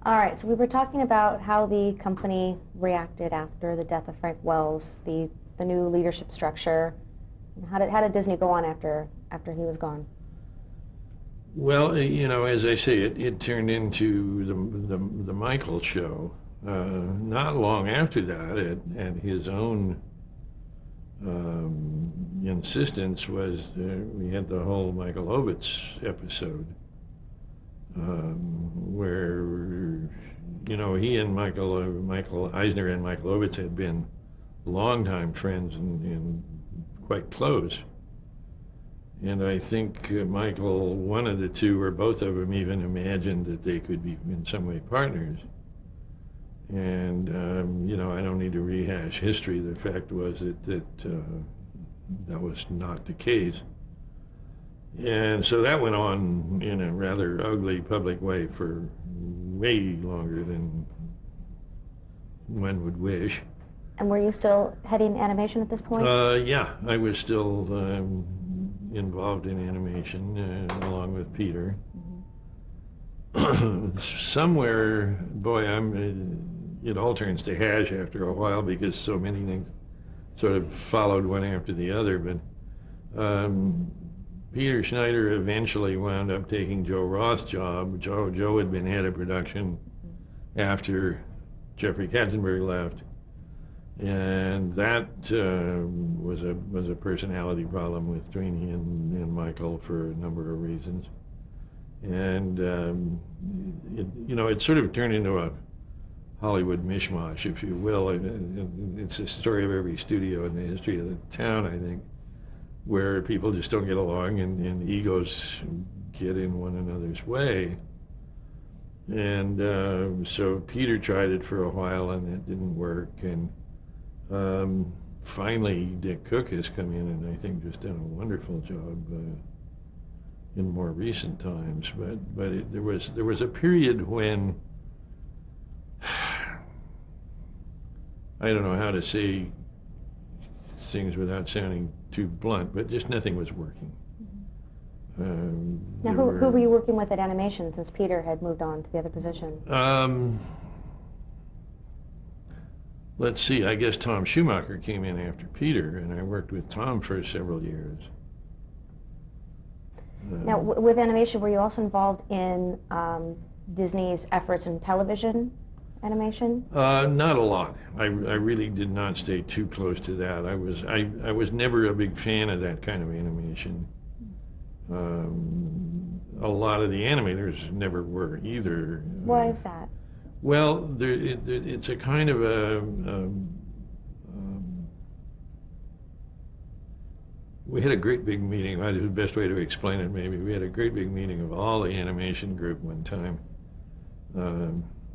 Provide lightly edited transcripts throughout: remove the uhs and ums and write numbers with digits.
All right, so we were talking about how the company reacted after the death of Frank Wells, the new leadership structure. How did Disney go on after he was gone? Well, as I say, it turned into the Michael show. Not long after that, at his own insistence, we had the whole Michael Ovitz episode, where he and Michael Eisner and Michael Ovitz had been longtime friends and quite close. And I think Michael, one of the two, or both of them, even imagined that they could be in some way partners. And, I don't need to rehash history. The fact was that was not the case. And so that went on in a rather ugly public way for way longer than one would wish. And were you still heading animation at this point? Yeah, I was still involved in animation along with Peter. Somewhere, boy, it all turns to hash after a while because so many things sort of followed one after the other. But Peter Schneider eventually wound up taking Joe Roth's job. Joe had been head of production after Jeffrey Katzenberg left. And that was a personality problem between he and Michael for a number of reasons. And it sort of turned into a Hollywood mishmash, if you will. It's a story of every studio in the history of the town, I think, where people just don't get along and egos get in one another's way. And so Peter tried it for a while and it didn't work. And finally, Dick Cook has come in and I think just done a wonderful job in more recent times. But there was a period when I don't know how to say things without sounding too blunt, but just nothing was working. Now, who were you working with at animation since Peter had moved on to the other position? Let's see, I guess Tom Schumacher came in after Peter, and I worked with Tom for several years. Now, with animation, were you also involved in Disney's efforts in television animation? Not a lot. I really did not stay too close to that. I was never a big fan of that kind of animation. A lot of the animators never were either. Why is that? Well, it's a kind of we had a great big meeting. That's the best way to explain it, maybe. We had a great big meeting of all the animation group one time,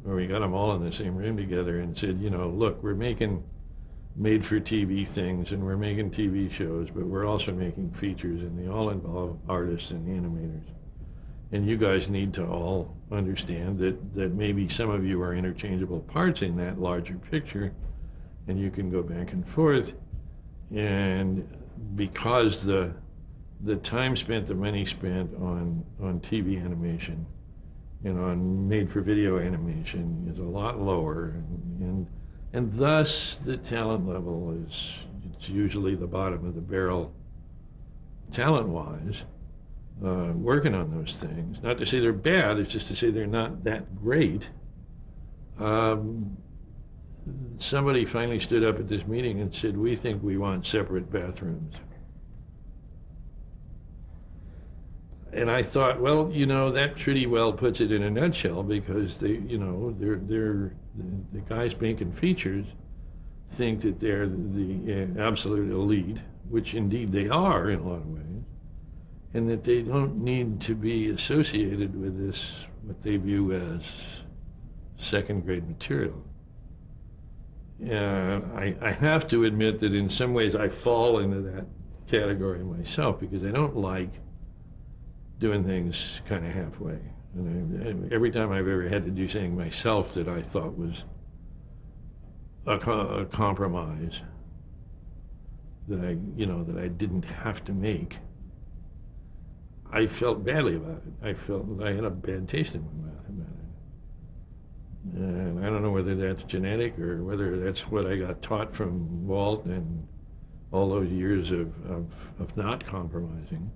where we got them all in the same room together and said, look, we're making made-for-TV things and we're making TV shows, but we're also making features, and they all involve artists and animators. And you guys need to all understand that maybe some of you are interchangeable parts in that larger picture, and you can go back and forth. And because the time spent, the money spent on TV animation and on made-for-video animation is a lot lower, and thus the talent level it's usually the bottom of the barrel talent-wise. Working on those things. Not to say they're bad, it's just to say they're not that great. Somebody finally stood up at this meeting and said, we think we want separate bathrooms. And I thought, well, that pretty well puts it in a nutshell, because they're the guys making features think that they're the absolute elite, which indeed they are in a lot of ways. And that they don't need to be associated with this, what they view as second-grade material. I have to admit that in some ways I fall into that category myself, because I don't like doing things kind of halfway. And every time I've ever had to do something myself that I thought was a compromise, that I didn't have to make, I felt badly about it. I felt that I had a bad taste in my mouth about And I don't know whether that's genetic or whether that's what I got taught from Walt and all those years of not compromising.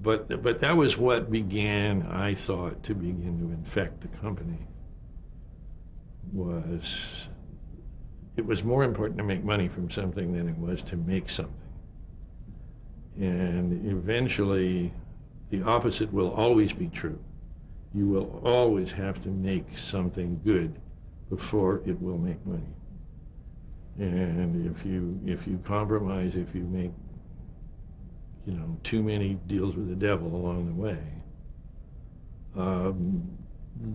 But that was what began, I thought, to begin to infect the company. It was more important to make money from something than it was to make something. And eventually, the opposite will always be true. You will always have to make something good before it will make money. And if you compromise, if you make, too many deals with the devil along the way,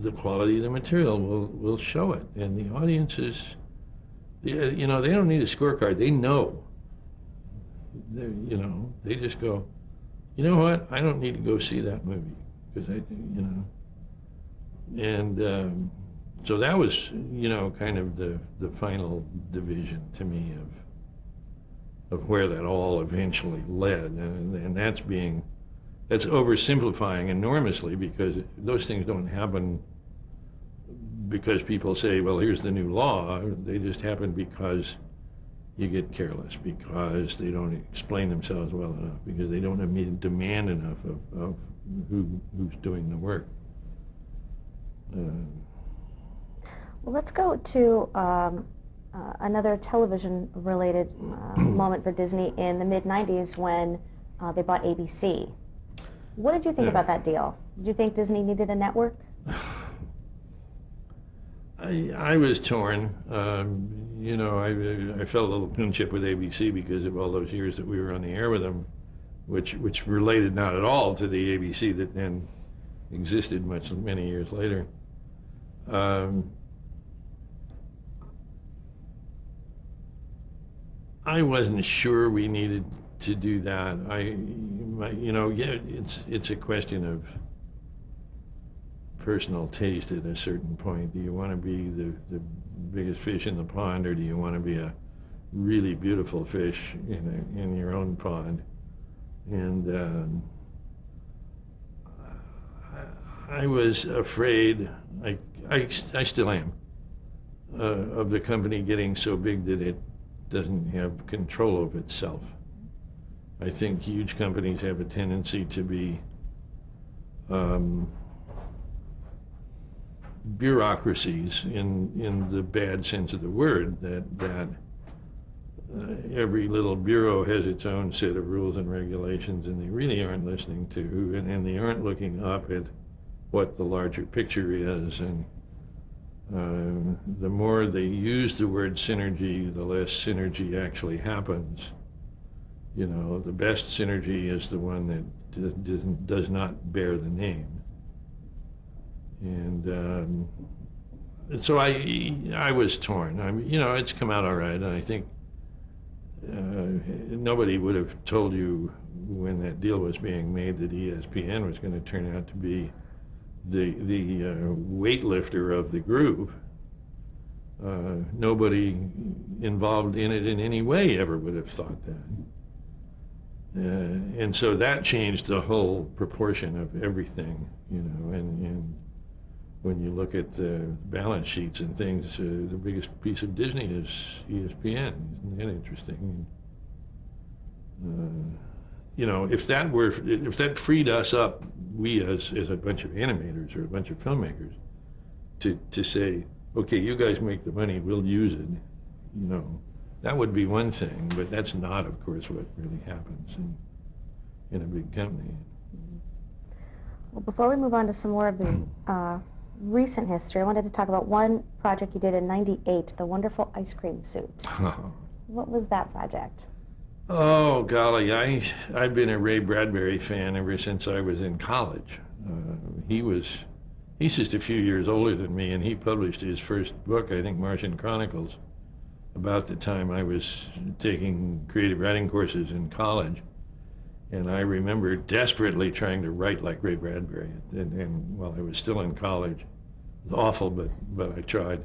the quality of the material will show it. And the audiences, they don't need a scorecard. They know. They just go, you know what? I don't need to go see that movie because And so that was, kind of the final division to me of where that all eventually led. And that's oversimplifying enormously, because those things don't happen because people say, well, here's the new law. They just happen because you get careless, because they don't explain themselves well enough, because they don't demand enough of who's doing the work. Well, let's go to another television-related moment for Disney in the mid-'90s when they bought ABC. What did you think about that deal? Did you think Disney needed a network? I was torn. I felt a little kinship with ABC because of all those years that we were on the air with them, which related not at all to the ABC that then existed many years later. I wasn't sure we needed to do that. It's a question of personal taste at a certain point. Do you want to be the biggest fish in the pond, or do you want to be a really beautiful fish in your own pond? And I was afraid, I still am, of the company getting so big that it doesn't have control of itself. I think huge companies have a tendency to be bureaucracies in the bad sense of the word, that every little bureau has its own set of rules and regulations, and they really aren't listening to, and they aren't looking up at what the larger picture is. And the more they use the word synergy, the less synergy actually happens. The best synergy is the one that does not bear the name. And so I was torn. It's come out all right, and I think nobody would have told you when that deal was being made that ESPN was going to turn out to be the weightlifter of the group. Nobody involved in it in any way ever would have thought that. And so that changed the whole proportion of everything, and when you look at the balance sheets and things, the biggest piece of Disney is ESPN. Isn't that interesting? If that freed us up, we as a bunch of animators or a bunch of filmmakers, to say, okay, you guys make the money, we'll use it, that would be one thing, but that's not, of course, what really happens in a big company. Well, before we move on to some more of the recent history, I wanted to talk about one project you did in '98, the Wonderful Ice Cream Suit. What was that project? Oh, golly, I've been a Ray Bradbury fan ever since I was in college. He's just a few years older than me, and he published his first book, I think, Martian Chronicles, about the time I was taking creative writing courses in college. And I remember desperately trying to write like Ray Bradbury, and while I was still in college. It was awful, but I tried.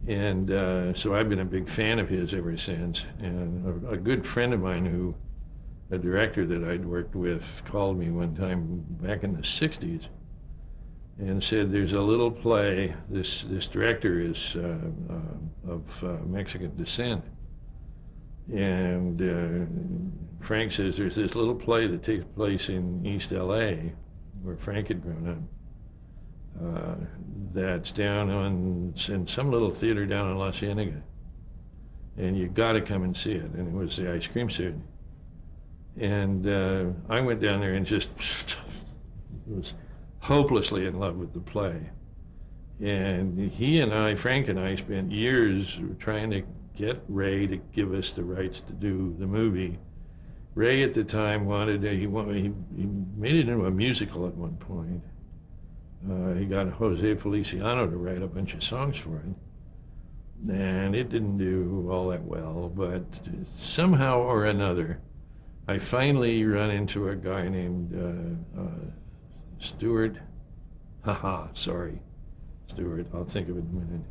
And so I've been a big fan of his ever since. And a good friend of mine, a director that I'd worked with, called me one time back in the 60s and said, there's a little play, this director is of Mexican descent, and Frank says there's this little play that takes place in East LA, where Frank had grown up, that's down in some little theater down in La Cienega, and you got to come and see it. And it was the Ice Cream Suit. And I went down there and just was hopelessly in love with the play. And Frank and I spent years trying to get Ray to give us the rights to do the movie. Ray at the time he made it into a musical at one point. He got Jose Feliciano to write a bunch of songs for it. And it didn't do all that well, but somehow or another, I finally run into a guy named Stuart. Stuart, I'll think of it in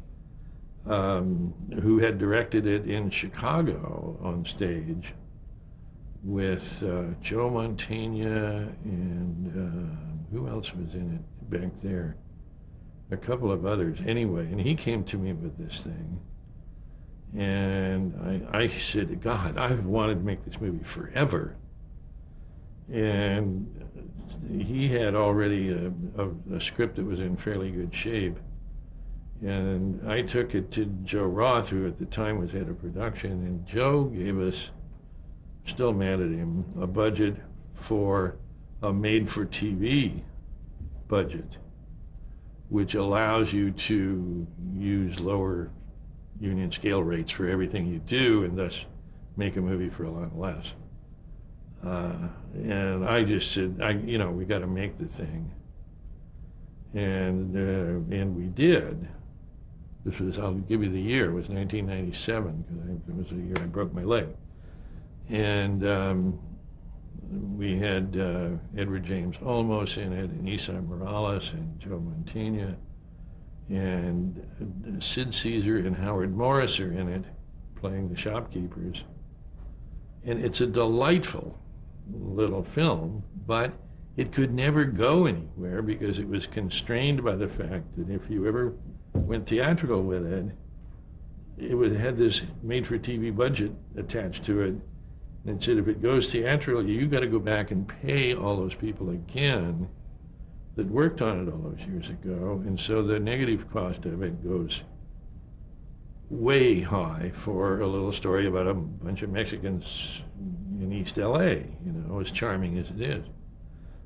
a minute. Who had directed it in Chicago on stage with Joe Mantegna and who else was in it back there? A couple of others. Anyway, and he came to me with this thing. And I said, God, I've wanted to make this movie forever. And he had already a script that was in fairly good shape. And I took it to Joe Roth, who at the time was head of production, and Joe gave us, still mad at him, a budget for a made-for-TV budget, which allows you to use lower union scale rates for everything you do, and thus make a movie for a lot less. And I just said, we got to make the thing, and we did. This was, I'll give you the year, it was 1997, because it was the year I broke my leg. And we had Edward James Olmos in it, and Isai Morales, and Joe Mantegna, and Sid Caesar and Howard Morris are in it, playing the shopkeepers. And it's a delightful little film, but it could never go anywhere because it was constrained by the fact that if you ever went theatrical with it, it had this made-for-TV budget attached to it. And it said if it goes theatrical, you got to go back and pay all those people again that worked on it all those years ago. And so the negative cost of it goes way high for a little story about a bunch of Mexicans in East LA, as charming as it is.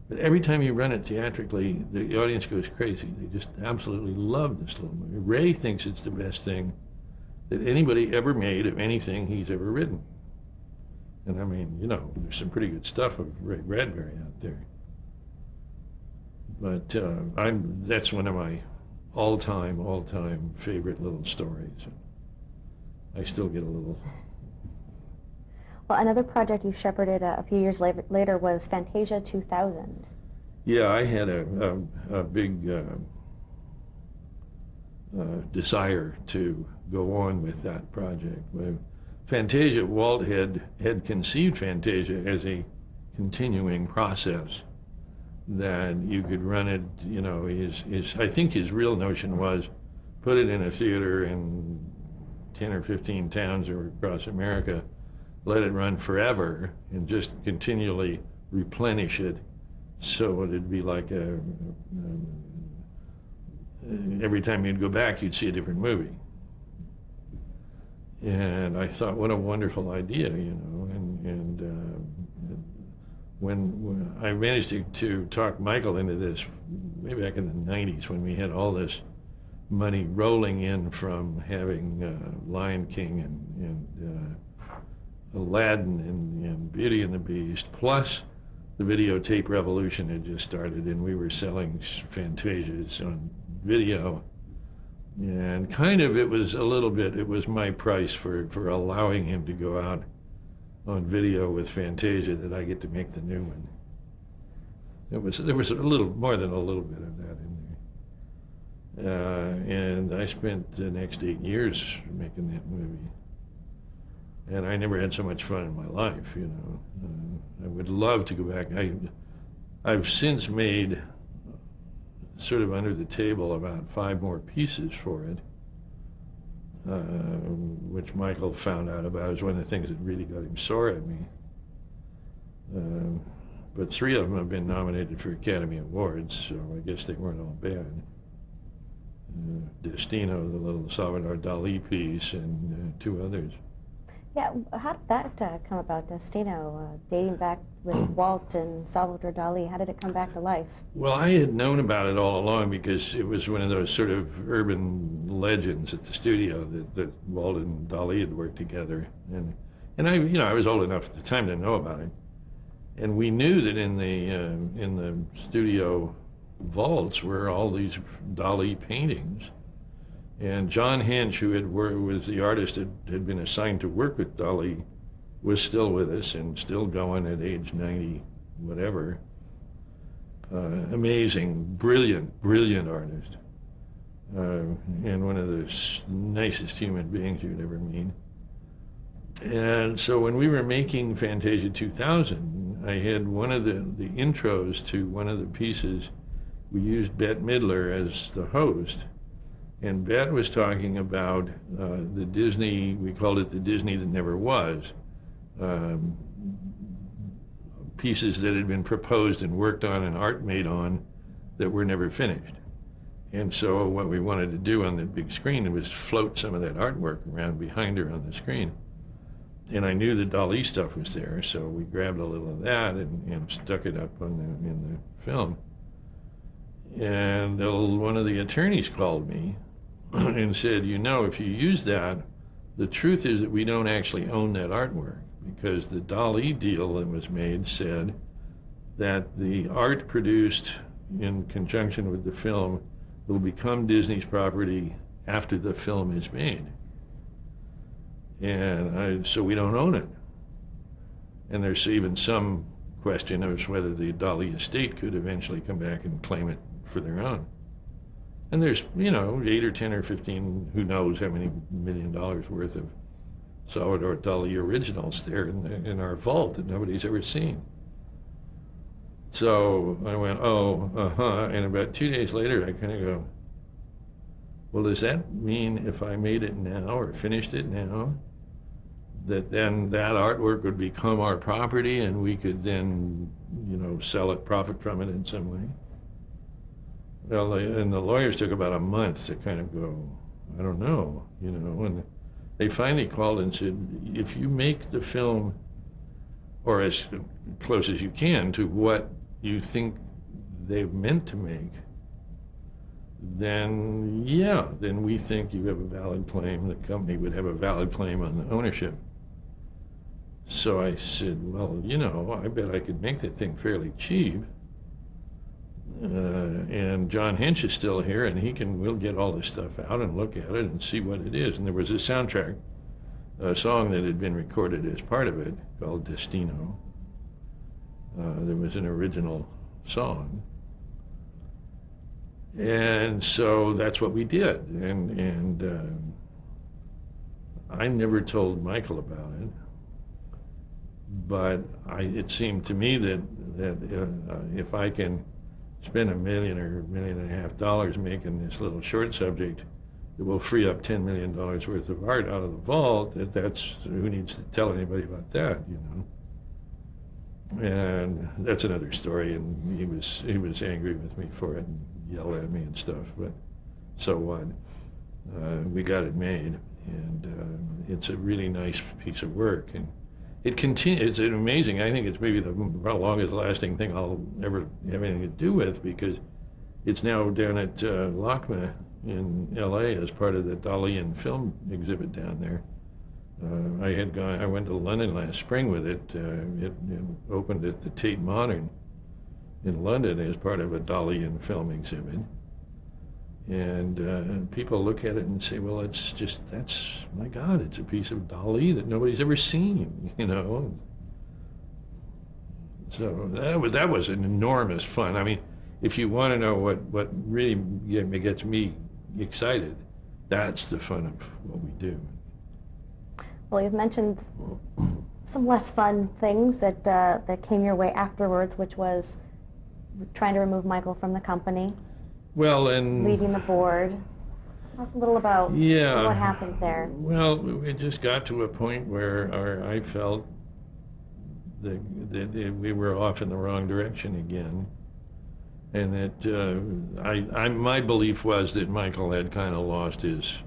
But every time you run it theatrically, the audience goes crazy. They just absolutely love this little movie. Ray thinks it's the best thing that anybody ever made of anything he's ever written. And I mean, there's some pretty good stuff of Ray Bradbury out there. But that's one of my all-time favorite little stories. I still get a little... Well, another project you shepherded a few years later was Fantasia 2000. Yeah, I had a big desire to go on with that project. Fantasia, Walt had conceived Fantasia as a continuing process that you could run it, I think his real notion was put it in a theater in 10 or 15 towns or across America, let it run forever, and just continually replenish it so it'd be like every time you'd go back, you'd see a different movie. And I thought, what a wonderful idea, when I managed to talk Michael into this, way back in the 90s, when we had all this money rolling in from having Lion King and Aladdin and Beauty and the Beast, plus the videotape revolution had just started, and we were selling Fantasias on video. And kind of it was my price for allowing him to go out on video with Fantasia, that I get to make the new one. There was a little more than a little bit of that in there. And I spent the next 8 years making that movie. And I never had so much fun in my life, I would love to go back. I've since made sort of under the table about 5 more pieces for it, which Michael found out about. It was one of the things that really got him sore at me. But 3 of them have been nominated for Academy Awards, so I guess they weren't all bad. Destino, the little Salvador Dali piece, and 2 others. Yeah, how did that come about, Destino, dating back with Walt and Salvador Dali? How did it come back to life? Well, I had known about it all along because it was one of those sort of urban legends at the studio that Walt and Dali had worked together, and I was old enough at the time to know about it, and we knew that in the studio vaults were all these Dali paintings. And John Hench, who was the artist that had been assigned to work with Dali, was still with us and still going at age 90, whatever. Amazing, brilliant artist. And one of the nicest human beings you'd ever meet. And so when we were making Fantasia 2000, I had one of the intros to one of the pieces. We used Bette Midler as the host. And Bette was talking about the Disney, we called it the Disney that never was, pieces that had been proposed and worked on and art made on that were never finished. And so what we wanted to do on the big screen was float some of that artwork around behind her on the screen. And I knew the Dali stuff was there, so we grabbed a little of that and stuck it up in the film. And one of the attorneys called me and said, if you use that, the truth is that we don't actually own that artwork, because the Dali deal that was made said that the art produced in conjunction with the film will become Disney's property after the film is made. And so we don't own it. And there's even some question of whether the Dali estate could eventually come back and claim it for their own. And there's, 8 or 10 or 15, who knows how many $1 million worth of Salvador Dali originals there in our vault that nobody's ever seen. So I went, and about 2 days later I kind of go, well, does that mean if I made it now or finished it now, that then that artwork would become our property and we could then, sell it, profit from it in some way? Well, and the lawyers took about a month to kind of go, I don't know, and they finally called and said, if you make the film, or as close as you can to what you think they've meant to make, then we think you have a valid claim. The company would have a valid claim on the ownership. So I said, well, I bet I could make that thing fairly cheap. And John Hench is still here, and we'll get all this stuff out and look at it and see what it is. And there was a soundtrack, a song that had been recorded as part of it called Destino. There was an original song. And so that's what we did. And I never told Michael about it, but it seemed to me that if I can spend $1 million or $1.5 million making this little short subject that will free up $10 million worth of art out of the vault, that's who needs to tell anybody about that, And that's another story, and he was angry with me for it and yelled at me and stuff, but so what? We got it made, and it's a really nice piece of work, and it continues. It's amazing. I think it's maybe the longest lasting thing I'll ever have anything to do with, because it's now down at LACMA in LA as part of the Dali and film exhibit down there. I went to London last spring with it. It opened at the Tate Modern in London as part of a Dali and film exhibit. And people look at it and say, well, my God, it's a piece of Dali that nobody's ever seen, So that was an enormous fun. I mean, if you want to know what really gets me excited, that's the fun of what we do. Well, you've mentioned some less fun things that came your way afterwards, which was trying to remove Michael from the company. Well, and leaving the board. Talk a little about yeah, what happened there. well, it just got to a point where I felt that we were off in the wrong direction again, and that my belief was that Michael had kind of lost his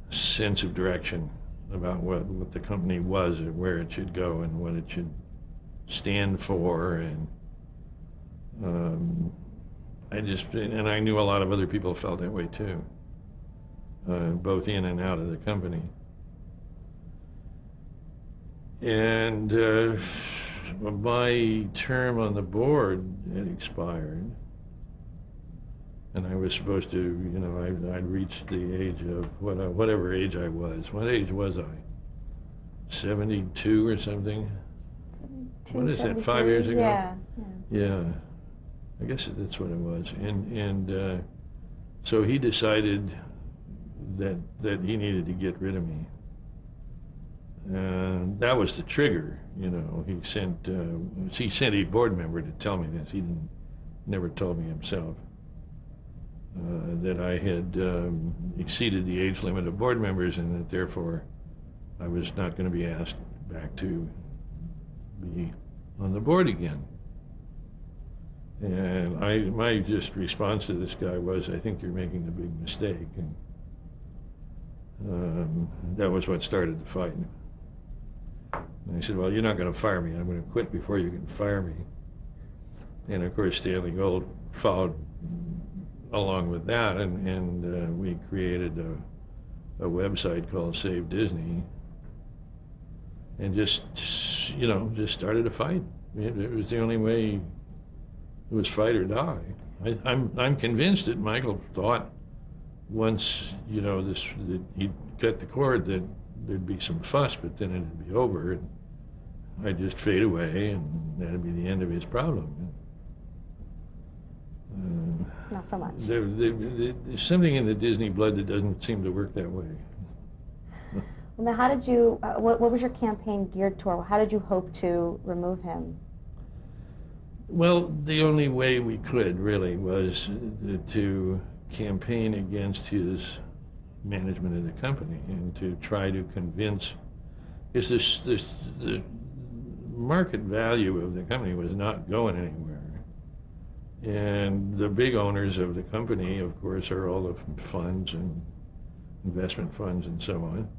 sense of direction about what the company was and where it should go and what it should stand for, and I knew a lot of other people felt that way too, both in and out of the company. And my term on the board had expired, and I was supposed to, I'd reached the age of whatever age I was. What age was I? 72 or something? What is that, 5 years ago? Yeah. Yeah, I guess that's what it was. And so he decided that he needed to get rid of me. And that was the trigger, He sent a board member to tell me this. He never told me himself. That I had exceeded the age limit of board members, and that therefore I was not going to be asked back to be on the board again. And my just response to this guy was, I think you're making a big mistake. And that was what started the fight. And he said, well, you're not going to fire me. I'm going to quit before you can fire me. And of course, Stanley Gold followed along with that, and we created a website called Save Disney, and just started a fight. It was the only way. It was fight or die. I'm convinced that Michael thought once that he'd cut the cord that there'd be some fuss, but then it'd be over, and I'd just fade away, and that'd be the end of his problem. Not so much. There's something in the Disney blood that doesn't seem to work that way. Well, now, how did you? What was your campaign geared toward? How did you hope to remove him? Well, the only way we could really was to campaign against his management of the company and to try to convince. Because the market value of the company was not going anywhere. And the big owners of the company, of course, are all the funds and investment funds and so on.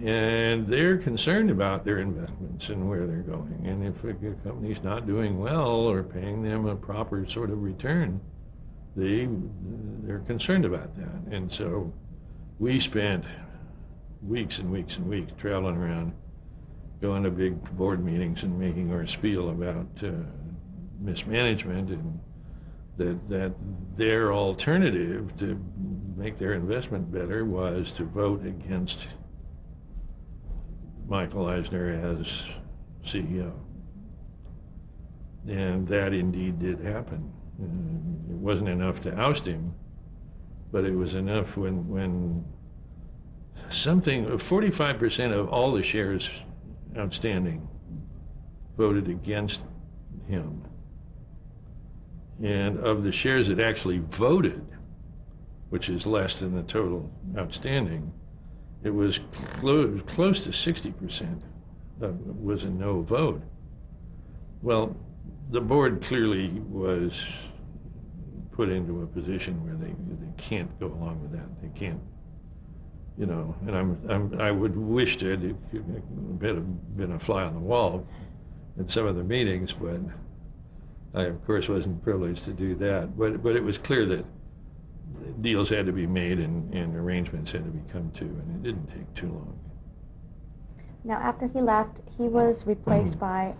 And they're concerned about their investments and where they're going. And if a company's not doing well or paying them a proper sort of return, they're concerned about that. And so we spent weeks and weeks and weeks traveling around, going to big board meetings and making our spiel about mismanagement, and that their alternative to make their investment better was to vote against Michael Eisner as CEO. And that indeed did happen. It wasn't enough to oust him, but it was enough when 45% of all the shares outstanding voted against him. And of the shares that actually voted, which is less than the total outstanding, it was close to 60% was a no vote. Well, the board clearly was put into a position where they can't go along with that. They can't, and I would wish to have been a fly on the wall at some of the meetings, but I, of course, wasn't privileged to do that. But it was clear that deals had to be made and arrangements had to be come to, and it didn't take too long. Now, after he left, he was replaced by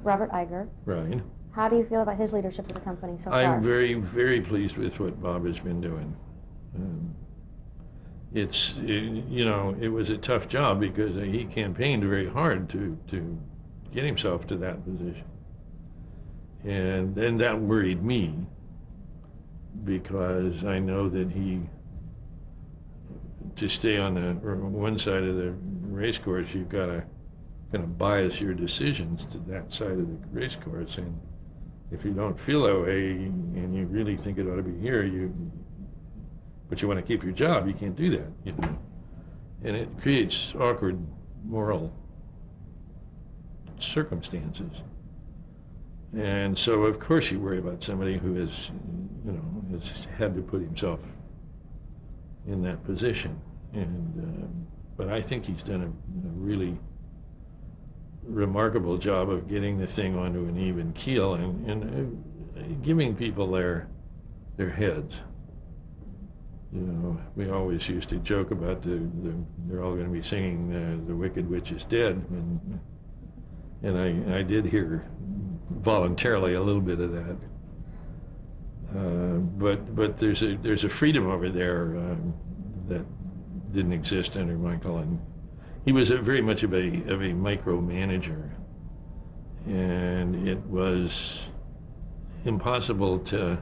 Robert Iger. Right. How do you feel about his leadership of the company so far? I'm very, very pleased with what Bob has been doing. It was a tough job because he campaigned very hard to get himself to that position. And then that worried me because I know that to stay on one side of the race course, you've got to kind of bias your decisions to that side of the race course. if you don't feel that way and you really think it ought to be here, but you want to keep your job, you can't do that, you know. And it creates awkward moral circumstances. And so, of course, you worry about somebody who has, you know, has had to put himself in that position. And but I think he's done a really remarkable job of getting the thing onto an even keel and giving people their heads. You know, we always used to joke about they're all going to be singing "The Wicked Witch is Dead," and I did hear voluntarily a little bit of that. But there's a freedom over there that didn't exist under Michael, and he was very much of a micromanager, and it was impossible to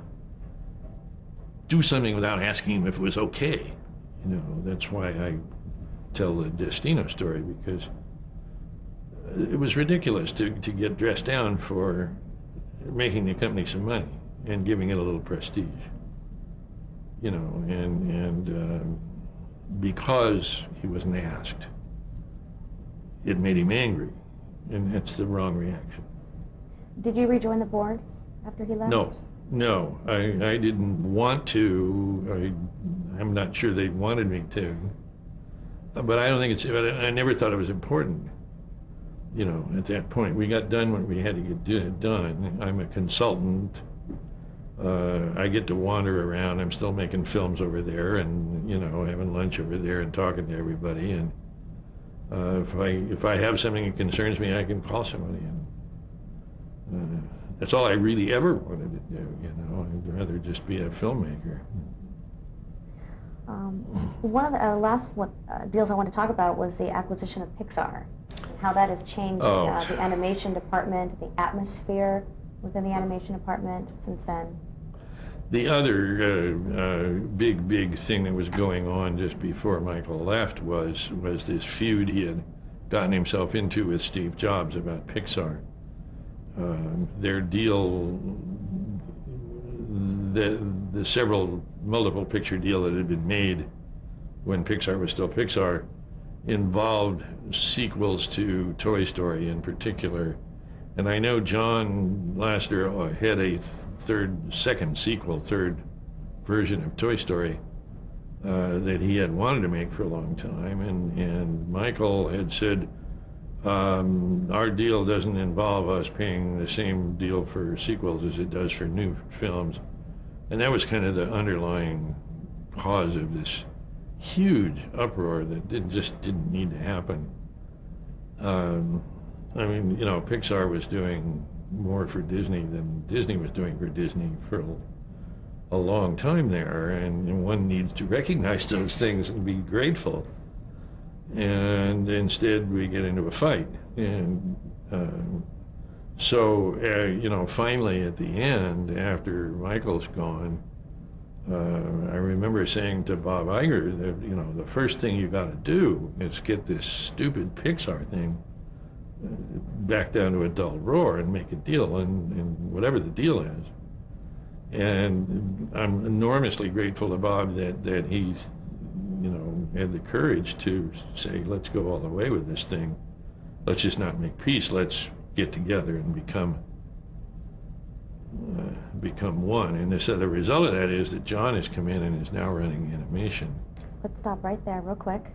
do something without asking him if it was okay. You know, that's why I tell the Destino story, because it was ridiculous to get dressed down for making the company some money and giving it a little prestige. You know, and because he wasn't asked, it made him angry, and that's the wrong reaction. Did you rejoin the board after he left? No, I didn't want to. I'm not sure they wanted me to, but I don't think I never thought it was important. You know, at that point, we got done what we had to get done. I'm a consultant. I get to wander around. I'm still making films over there, and you know, having lunch over there and talking to everybody. And if I have something that concerns me, I can call somebody. And that's all I really ever wanted to do. You know, I'd rather just be a filmmaker. One of the last deals I want to talk about was the acquisition of Pixar, how that has changed the animation department, the atmosphere within the animation department since then. The other big thing that was going on just before Michael left was this feud he had gotten himself into with Steve Jobs about Pixar. Their deal, the multiple picture deal that had been made when Pixar was still Pixar, involved sequels to Toy Story in particular. And I know John Lasseter had a third version of Toy Story that he had wanted to make for a long time. And Michael had said, our deal doesn't involve us paying the same deal for sequels as it does for new films. And that was kind of the underlying cause of this huge uproar that just didn't need to happen. I mean, you know, Pixar was doing more for Disney than Disney was doing for Disney for a long time there, and one needs to recognize those things and be grateful. And instead, we get into a fight. And so, you know, finally at the end, after Michael's gone, I remember saying to Bob Iger that, you know, the first thing you got to do is get this stupid Pixar thing back down to a dull roar and make a deal, and whatever the deal is. And I'm enormously grateful to Bob that he's, you know, had the courage to say, let's go all the way with this thing. Let's just not make peace. Let's get together and become one. And so the result of that is that John has come in and is now running animation. Let's stop right there real quick.